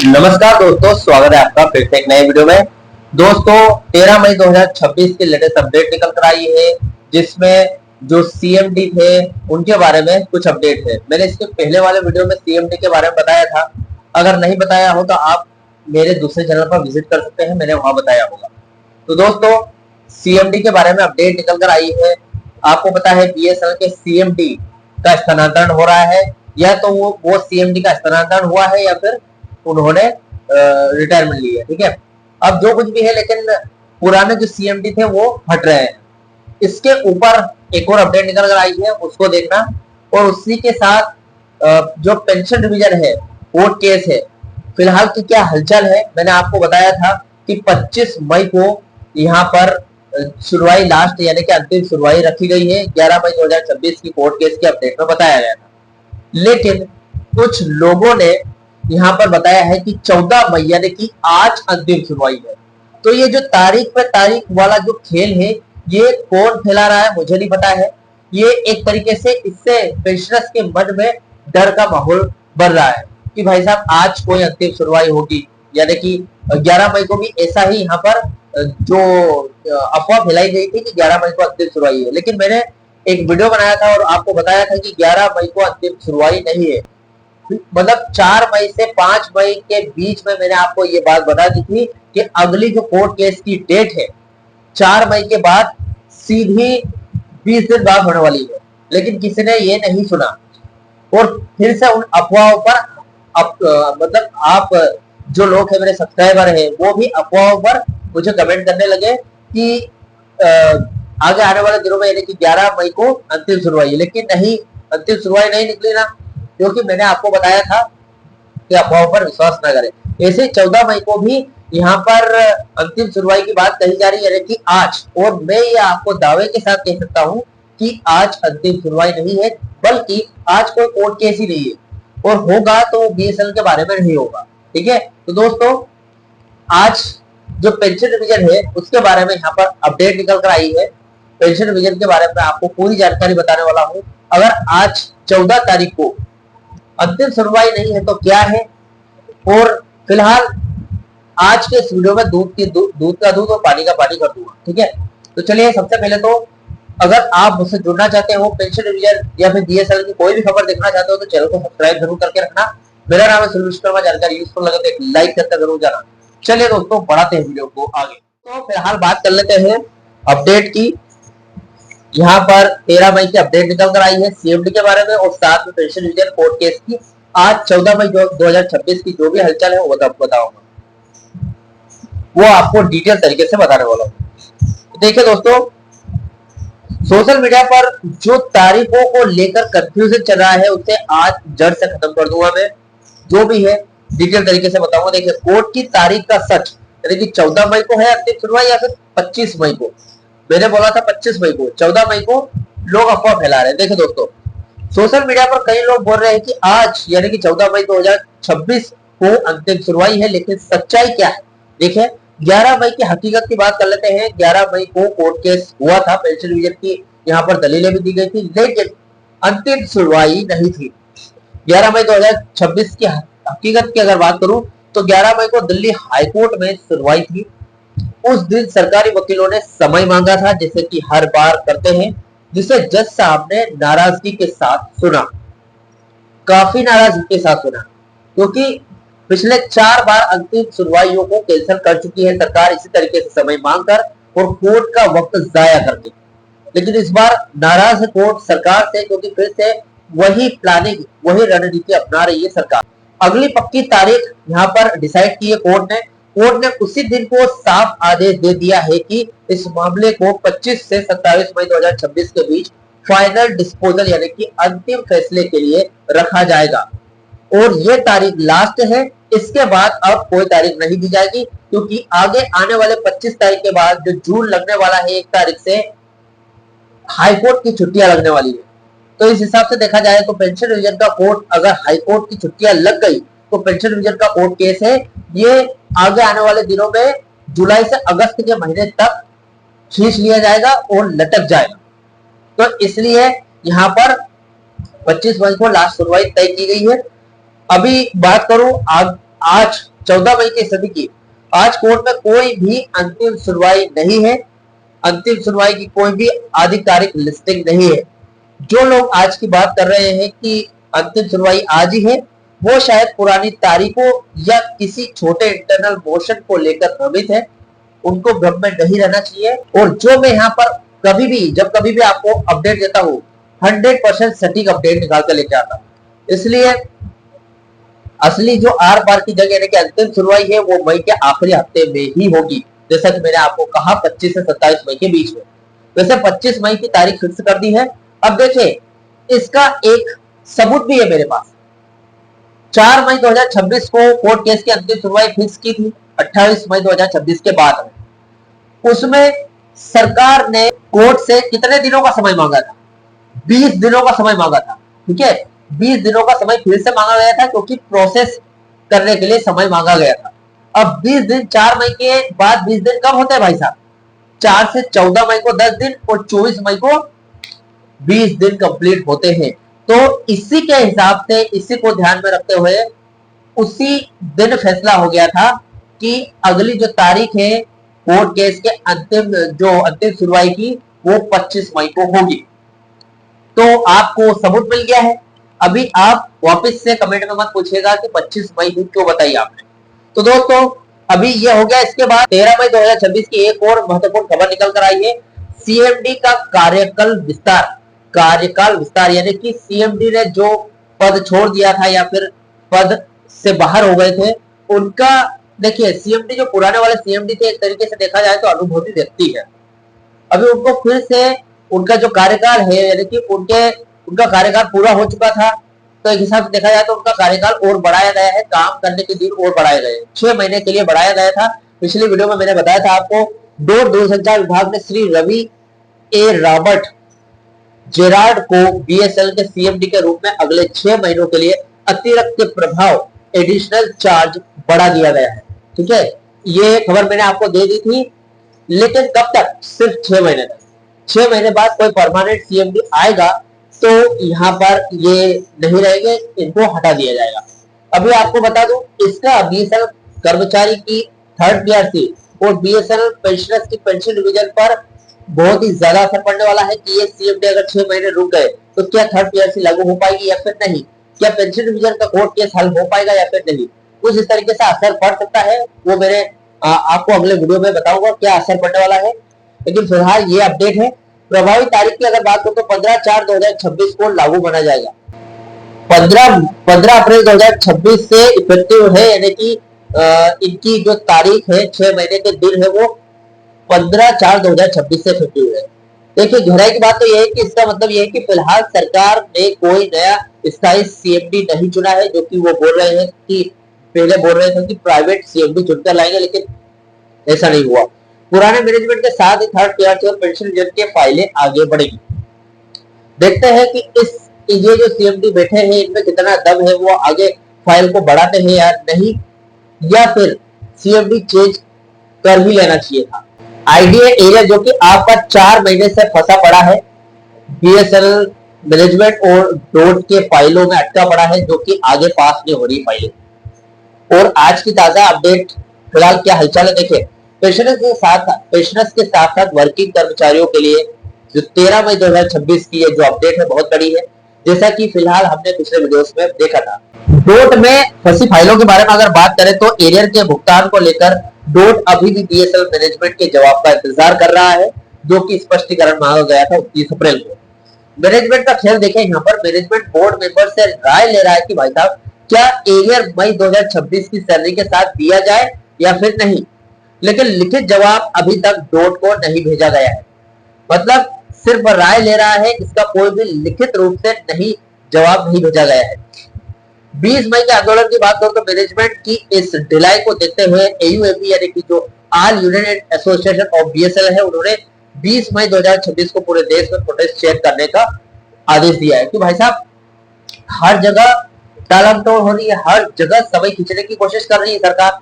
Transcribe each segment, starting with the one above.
नमस्कार दोस्तों, स्वागत है आपका फिर से एक नए वीडियो में। दोस्तों 13 मई 2026 की लेटेस्ट अपडेट निकल कर आई है, जिसमें जो सीएमडी थे उनके बारे में कुछ अपडेट है। मैंने इसके पहले वाले वीडियो में सीएमडी के बारे में बताया था। अगर नहीं बताया हो तो आप मेरे दूसरे चैनल पर विजिट कर सकते हैं, मैंने वहां बताया होगा। तो दोस्तों सीएमडी के बारे में अपडेट निकल कर आई है। आपको पता है बीएसएनएल के सीएमडी का स्थानांतरण हो रहा है, या तो वो सीएमडी का स्थानांतरण हुआ है या फिर उन्होंने रिटायरमेंट ली है। ठीक है, अब जो कुछ भी है, लेकिन पुराने जो सीएमडी थे वो हट रहे हैं। इसके ऊपर एक और अपडेट निकल कर आई है, उसको देखना। और उसी के साथ जो पेंशन डिवीजन है, कोर्ट केस है, फिलहाल की क्या हलचल है। मैंने आपको बताया था कि 25 मई को यहाँ पर सुनवाई लास्ट यानी कि अंतिम सुनवाई रखी गई है। 11 मई 2026 की कोर्ट केस की अपडेट में बताया गया था, लेकिन कुछ लोगों ने यहाँ पर बताया है कि 14 मई यानी कि आज अंतिम सुनवाई है। तो ये जो तारीख पे तारीख वाला जो खेल है, ये कौन फैला रहा है मुझे नहीं पता है। ये एक तरीके से इससे पेंशनर्स के मन में डर का माहौल बन रहा है कि भाई साहब आज कोई अंतिम सुनवाई होगी, यानी कि 11 मई को भी ऐसा ही यहाँ पर जो अफवाह फैलाई गई थी कि 11 मई को अंतिम सुनवाई है। लेकिन मैंने एक वीडियो बनाया था और आपको बताया था कि 11 मई को अंतिम सुनवाई नहीं है। मतलब 4 मई से 5 मई के बीच में मैंने आपको ये बात बता दी थी कि अगली जो कोर्ट केस की डेट है 4 मई के बाद सीधी 20 दिन बाद होने वाली है। लेकिन किसी ने ये नहीं सुना और फिर से उन अफवाहों पर मतलब आप जो लोग हैं, मेरे सब्सक्राइबर हैं, वो भी अफवाहों पर मुझे कमेंट करने लगे कि आगे आने वाले दिनों में यानी कि 11 मई को अंतिम सुनवाई है। लेकिन नहीं, अंतिम सुनवाई नहीं निकली ना, क्योंकि मैंने आपको बताया था कि अफवाहों पर विश्वास न करें। ऐसे 14 मई को भी यहाँ पर अंतिम सुनवाई की बात कही जा रही है, यानी कि आज। और मैं ये आपको दावे के साथ कह सकता हूँ कि आज अंतिम सुनवाई नहीं है, बल्कि आज कोई कोर्ट केस ही नहीं है, और होगा तो बीएसएनएल के बारे में नहीं होगा। ठीक है, तो दोस्तों आज जो पेंशन डिवीजन है उसके बारे में यहाँ पर अपडेट निकल कर आई है। पेंशन डिवीजन के बारे में आपको पूरी जानकारी बताने वाला हूँ। अगर आज 14 तारीख को अंतिम सुनवाई नहीं है तो क्या है, और फिलहाल आज के इस वीडियो में दूध का दूध और पानी का पानी कर दूंगा। ठीक है, तो चलिए सबसे पहले तो अगर आप मुझसे जुड़ना चाहते हो, पेंशन डिवीजन या फिर बीएसएनएल की कोई भी खबर देखना चाहते हो, तो चैनल को सब्सक्राइब जरूर करके रखना। मेरा नाम है सुनील शर्मा। जानकारी यूजफुल लगे तो एक लाइक करके जरूर जाना। चलिए दोस्तों बढ़ाते हैं वीडियो को आगे। तो फिलहाल बात कर लेते हैं अपडेट की। यहाँ पर 13 मई की अपडेट निकल कर आई है सीएमडी के बारे में, और साथ में पेंशन डिवीजन कोर्ट केस की। आज 14 मई 2026 की जो भी हलचल है वो बताऊंगा, वो आपको डिटेल तरीके से बताने वाला हूँ। देखिए दोस्तों, सोशल मीडिया पर जो तारीखों को लेकर कंफ्यूजन चल रहा है उसे आज जड़ से खत्म कर दूंगा मैं। जो भी है डिटेल तरीके से बताऊंगा। देखिए, कोर्ट की तारीख का सच, यानी कि 14 मई को है अंतिम सुनवाई या फिर 25 मई को। मैंने बोला था 25 मई को, 14 मई को लोग अफवाह फैला रहे हैं। देखिए दोस्तों, सोशल मीडिया पर कई लोग बोल रहे हैं कि आज यानी कि 14 मई 2026 को अंतिम सुनवाई है, लेकिन सच्चाई क्या है। देखिए, 11 मई की हकीकत की बात कर लेते हैं। 11 मई को कोर्ट केस हुआ था, पेंशन डिवीजन की यहाँ पर दलीलें भी दी गई थी, लेकिन अंतिम सुनवाई नहीं थी। 11 मई 2026 की हकीकत की अगर बात करूं तो 11 मई को दिल्ली हाईकोर्ट में सुनवाई थी। उस दिन सरकारी वकीलों ने समय मांगा था, जैसे कि हर बार करते हैं, जिसे जज साहब ने नाराजगी के साथ सुना। काफी नाराजगी के साथ सुना, क्योंकि पिछले 4 बार अंतिम सुनवाइयों को कैंसिल कर चुकी है सरकार, इसी तरीके से समय मांगकर और कोर्ट का वक्त जाया करके। लेकिन इस बार नाराज है कोर्ट सरकार से, क्योंकि फिर से वही प्लानिंग, वही रणनीति अपना रही है सरकार। अगली पक्की तारीख यहाँ पर डिसाइड की है कोर्ट ने। कोर्ट ने उसी दिन को साफ आदेश दे दिया है कि इस मामले को 25 से 27 मई 2026 के बीच फाइनल डिस्पोजल यानी कि अंतिम फैसले के लिए रखा जाएगा। और ये तारीख लास्ट है, इसके बाद अब कोई तारीख नहीं दी जाएगी, क्योंकि आगे आने वाले 25 तारीख के बाद जो जून लगने वाला है 1 तारीख से हाईकोर्ट की छुट्टियां लगने वाली है। तो इस हिसाब से देखा जाए तो पेंशन डिवीजन का कोर्ट, अगर हाईकोर्ट की छुट्टियां लग गई तो पेंशन डिवीजन का कोर्ट केस है, ये आगे आने वाले दिनों में जुलाई से अगस्त के महीने तक खींच लिया जाएगा और लटक जाएगा। तो इसलिए यहाँ पर 25 मई को लास्ट सुनवाई तय की गई है। अभी बात करूं आज 14 मई की स्थिति की। आज कोर्ट में कोई भी अंतिम सुनवाई नहीं है, अंतिम सुनवाई की कोई भी आधिकारिक लिस्टिंग नहीं है। जो लोग आज की बात कर रहे हैं कि अंतिम सुनवाई आज ही है, वो शायद पुरानी तारीखों या किसी छोटे इंटरनल मोशन को लेकर भ्रमित है। उनको भ्रम में नहीं रहना चाहिए। और जो मैं यहाँ पर कभी भी जब कभी भी आपको अपडेट देता हूँ 100% सटीक अपडेट निकाल कर लेके आता हूँ। इसलिए असली जो आर पार की जगह यानी कि अंतिम सुनवाई है वो मई के आखिरी हफ्ते में ही होगी, जैसा कि मैंने आपको कहा 25 से 27 मई के बीच में। वैसे 25 मई की तारीख फिक्स कर दी है। अब देखिए इसका एक सबूत भी है मेरे पास। 4 मई 2026 को कोर्ट केस की अंतिम सुनवाई फिक्स की थी 28 मई 2026 के बाद में। उसमें सरकार ने कोर्ट से कितने दिनों का समय मांगा था? 20 दिनों का समय मांगा था। ठीक है, 20 दिनों का समय फिर से मांगा गया था क्योंकि प्रोसेस करने के लिए समय मांगा गया था। अब 20 दिन 4 मई के बाद 20 दिन कब होते हैं भाई साहब? 4 से 14 मई को 10 दिन और 24 मई को 20 दिन कंप्लीट होते हैं। तो इसी के हिसाब से, इसी को ध्यान में रखते हुए उसी दिन फैसला हो गया था कि अगली जो तारीख है कोर्ट केस के अंतिम सुनवाई की वो 25 मई को होगी। तो आपको सबूत मिल गया है। अभी आप वापस से कमेंट में मत पूछिएगा कि 25 मई ही क्यों बताई आपने। तो दोस्तों अभी ये हो गया। इसके बाद 13 मई 2026 की एक और महत्वपूर्ण खबर निकल कर आई है। सीएमडी का कार्यकाल विस्तार यानी कि सीएमडी ने जो पद छोड़ दिया था या फिर पद से बाहर हो गए थे उनका, देखिए सीएमडी जो पुराने वाले सीएमडी थे एक तरीके से देखा जाए तो अनुभवी व्यक्ति है। अभी उनको फिर से उनका जो कार्यकाल है यानी कि उनका कार्यकाल पूरा हो चुका था, तो एक हिसाब से देखा जाए तो उनका कार्यकाल और बढ़ाया गया है, काम करने के दिन और बढ़ाए गए, 6 महीने के लिए बढ़ाया गया था। पिछली वीडियो में मैंने बताया था आपको, दूरसंचार विभाग ने श्री रवि ए रॉबर्ट जेरार्ड को बीएसएल के सीएमडी के रूप में अगले 6 महीनों के लिए अतिरिक्त प्रभाव एडिशनल चार्ज बढ़ा दिया गया है। ठीक है, ये खबर मैंने आपको दे दी थी, लेकिन कब तक? सिर्फ 6 महीने तक। 6 महीने बाद कोई परमानेंट सीएमडी आएगा तो यहाँ पर ये नहीं रहेंगे, इनको हटा दिया जाएगा। अभी आपको बता दूं, इसका बीएसएल कर्मचारी की थर्ड पीआरसी और बीएसएल पेंशनर्स की पेंशन डिवीजन पर बहुत ही ज्यादा असर पड़ने वाला है कि ये सीएमडी अगर 6 महीने रुक गए तो क्या थर्ड पीआरसी लागू हो पाएगी या फिर नहीं, क्या पेंशन डिवीजन का कोर्ट केस हल हो पाएगा या फिर नहीं। कुछ इस तरीके से असर पड़ सकता है, वो मेरे आपको अगले वीडियो में बताऊंगा क्या असर पड़ने वाला है। लेकिन फिलहाल ये अपडेट है। प्रभावी तारीख की अगर बात करो तो 15/4/2026 को लागू माना जाएगा। 15 अप्रैल 2026 से इफेक्टिव है, यानी कि इनकी जो तारीख है 6 महीने के दिन है वो 15/4/2026 से इफेक्टिव है। देखिए गहराई की बात तो यह है कि इसका मतलब यह है कि फिलहाल सरकार ने कोई नया स्थायी सीएमडी नहीं चुना है, जो कि वो बोल रहे हैं कि पहले बोल रहे थे कि प्राइवेट सीएमडी चुनकर लाएंगे, लेकिन ऐसा नहीं हुआ। पुराने मैनेजमेंट के साथ ही थर्ड पीआरसी और पेंशन डिवीजन की फाइलें आगे बढ़ेगी। देखते हैं कि ये जो सीएमडी बैठे हैं इनमें कितना दम है, वो आगे फाइल को बढ़ाते हैं या नहीं, या फिर सीएमडी चेंज कर भी लेना चाहिए था। आईडीए एरिया जो कि आपका 4 महीने से फंसा पड़ा है, बीएसएनएल मैनेजमेंट और डोट के फाइलों में अटका पड़ा है, जो कि आगे पास नहीं हो रही फाइलें। और आज की ताजा अपडेट फिलहाल क्या हलचल है देखिए। पेंशनर्स के साथ वर्किंग कर्मचारियों के लिए जो 13 मई 2026 की जो अपडेट है बहुत बड़ी है, जैसा कि फिलहाल हमने पिछले वीडियोस में देखा था। डोट में फंसी फाइलों के बारे में अगर बात करें तो एरियर के भुगतान को लेकर डोट अभी भी बीएसएल मैनेजमेंट के जवाब का इंतजार कर रहा है, जो कि स्पष्टीकरण मांगा गया था 29 अप्रैल को। मैनेजमेंट का खेल देखें, यहाँ पर मैनेजमेंट बोर्ड मेंबर से राय ले रहा है कि भाई साहब क्या एरियर मई 2026 की सैलरी के साथ दिया जाए या फिर नहीं, लेकिन लिखित जवाब अभी तक डोट को नहीं भेजा गया है। मतलब सिर्फ राय ले रहा है, इसका कोई भी लिखित रूप से नहीं जवाब नहीं भेजा गया है। 20 मई के आंदोलन की बात करो तो मैनेजमेंट की इस ढिलाई को देखते हुए एयूएपी यानी कि जो all union association of BSL है, उन्होंने 20 मई 2026 को पूरे देश में प्रोटेस्ट चेक करने का आदेश दिया है कि भाई साहब हर जगह टालमटोल हो रही है, हर जगह समय खींचने की कोशिश कर रही है सरकार।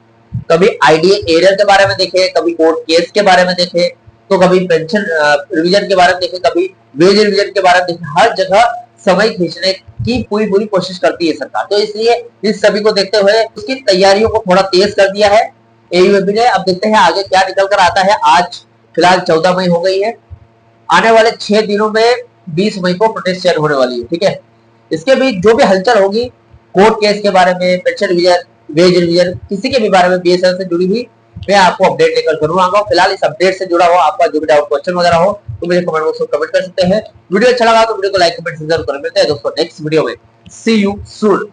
कभी आईडीए एरियर के बारे में देखे, कभी कोर्ट केस के बारे में देखे, तो कभी पेंशन रिवीजन के बारे में देखे, कभी वेज रिवीजन के बारे में देखे। हर जगह समय खींचने की पूरी पूरी कोशिश करती है सरकार। तो इसलिए इस सभी को देखते हुए उसकी तैयारियों को थोड़ा तेज कर दिया है एयूएबी ने। अब देखते हैं आगे क्या निकल कर आता है। आज फिलहाल 14 मई हो गई है, आने वाले 6 दिनों में 20 मई को प्रोटेस्ट शेयर होने वाली है, ठीक है। इसके बीच जो भी हलचल होगी कोर्ट केस के बारे में, पेंशन रिवीजन, वेज रिवीजन, किसी के भी बारे में बीएसएल से जुड़ी हुई मैं आपको अपडेट लेकर जरूर आऊंगा। फिलहाल इस अपडेट से जुड़ा हुआ आपका जो भी डाउट क्वेश्चन वगैरह हो तो मुझे कमेंट बॉक्स में कमेंट कर सकते हैं। वीडियो अच्छा लगा तो वीडियो को लाइक कमेंट जरूर करें। मिलते हैं दोस्तों नेक्स्ट वीडियो में। सी यू सून।